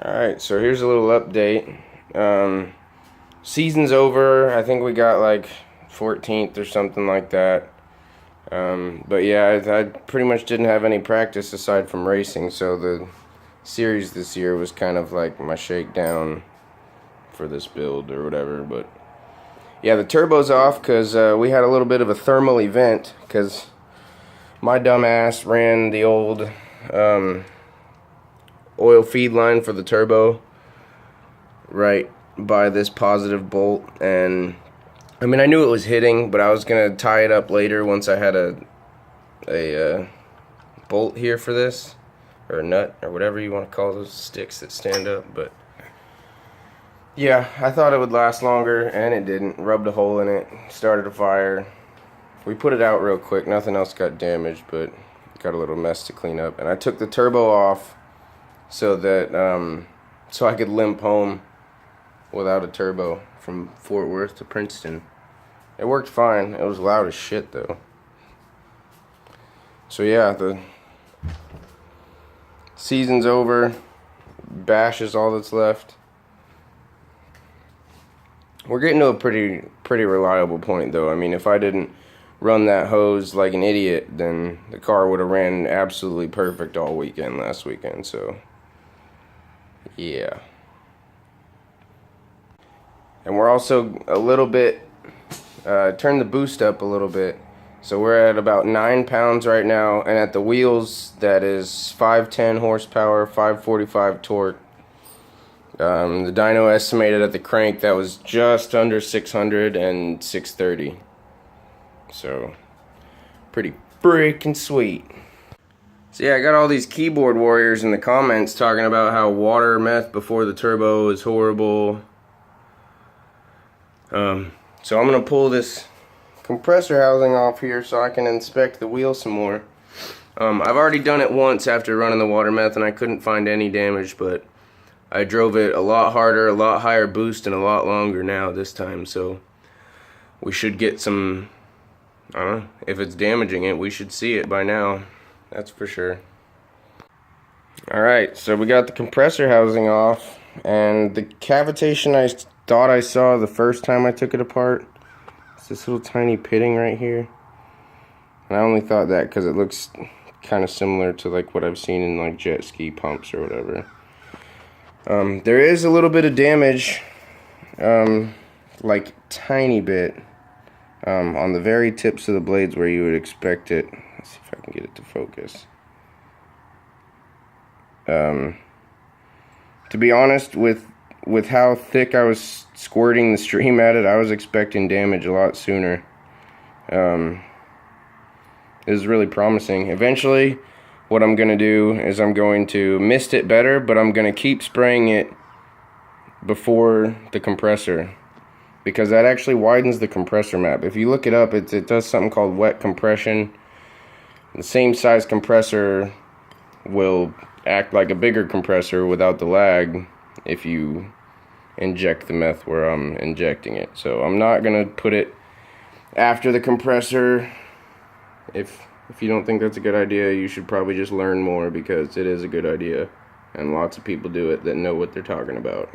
Alright, so here's a little update. Season's over. I think we got like 14th or something like that. But yeah, I pretty much didn't have any practice aside from racing, so the series this year was kind of like my shakedown for this build or whatever. But yeah, the turbo's off because we had a little bit of a thermal event because my dumb ass ran the old oil feed line for the turbo right by this positive bolt, and I mean I knew it was hitting, but I was gonna tie it up later once I had a bolt here for this, or a nut, or whatever you want to call those sticks that stand up. But yeah, I thought it would last longer, and it didn't. Rubbed a hole in it, started a fire. We put it out real quick, nothing else got damaged, but got a little mess to clean up. And I took the turbo off so that so I could limp home without a turbo from Fort Worth to Princeton. It worked fine. It was loud as shit though. So yeah, the season's over. Bash is all that's left. We're getting to a pretty reliable point though. I mean, if I didn't run that hose like an idiot, then the car would have ran absolutely perfect all weekend last weekend. So yeah. And we're also a little bit turned the boost up a little bit, so we're at about 9 pounds right now, and at the wheels that is 510 horsepower, 545 torque. The dyno estimated at the crank that was just under 600 and 630, so pretty freaking sweet. So yeah, I got all these keyboard warriors in the comments talking about how water meth before the turbo is horrible. So I'm gonna pull this compressor housing off here so I can inspect the wheel some more. I've already done it once after running the water meth and I couldn't find any damage, but I drove it a lot harder, a lot higher boost, and a lot longer now this time, so we should get some, I don't know, if it's damaging it, we should see it by now. That's for sure. Alright, so we got the compressor housing off, and the cavitation I thought I saw the first time I took it apart, it's this little tiny pitting right here. And I only thought that because it looks kind of similar to like what I've seen in like jet ski pumps or whatever. There is a little bit of damage, like tiny bit, on the very tips of the blades where you would expect it. Let's see if I can get it to focus. To be honest, with how thick I was squirting the stream at it, I was expecting damage a lot sooner. It was really promising. Eventually, what I'm going to do is I'm going to mist it better, but I'm going to keep spraying it before the compressor, because that actually widens the compressor map. If you look it up, it does something called wet compression. The same size compressor will act like a bigger compressor without the lag if you inject the meth where I'm injecting it. So I'm not going to put it after the compressor. If you don't think that's a good idea, you should probably just learn more, because it is a good idea and lots of people do it that know what they're talking about.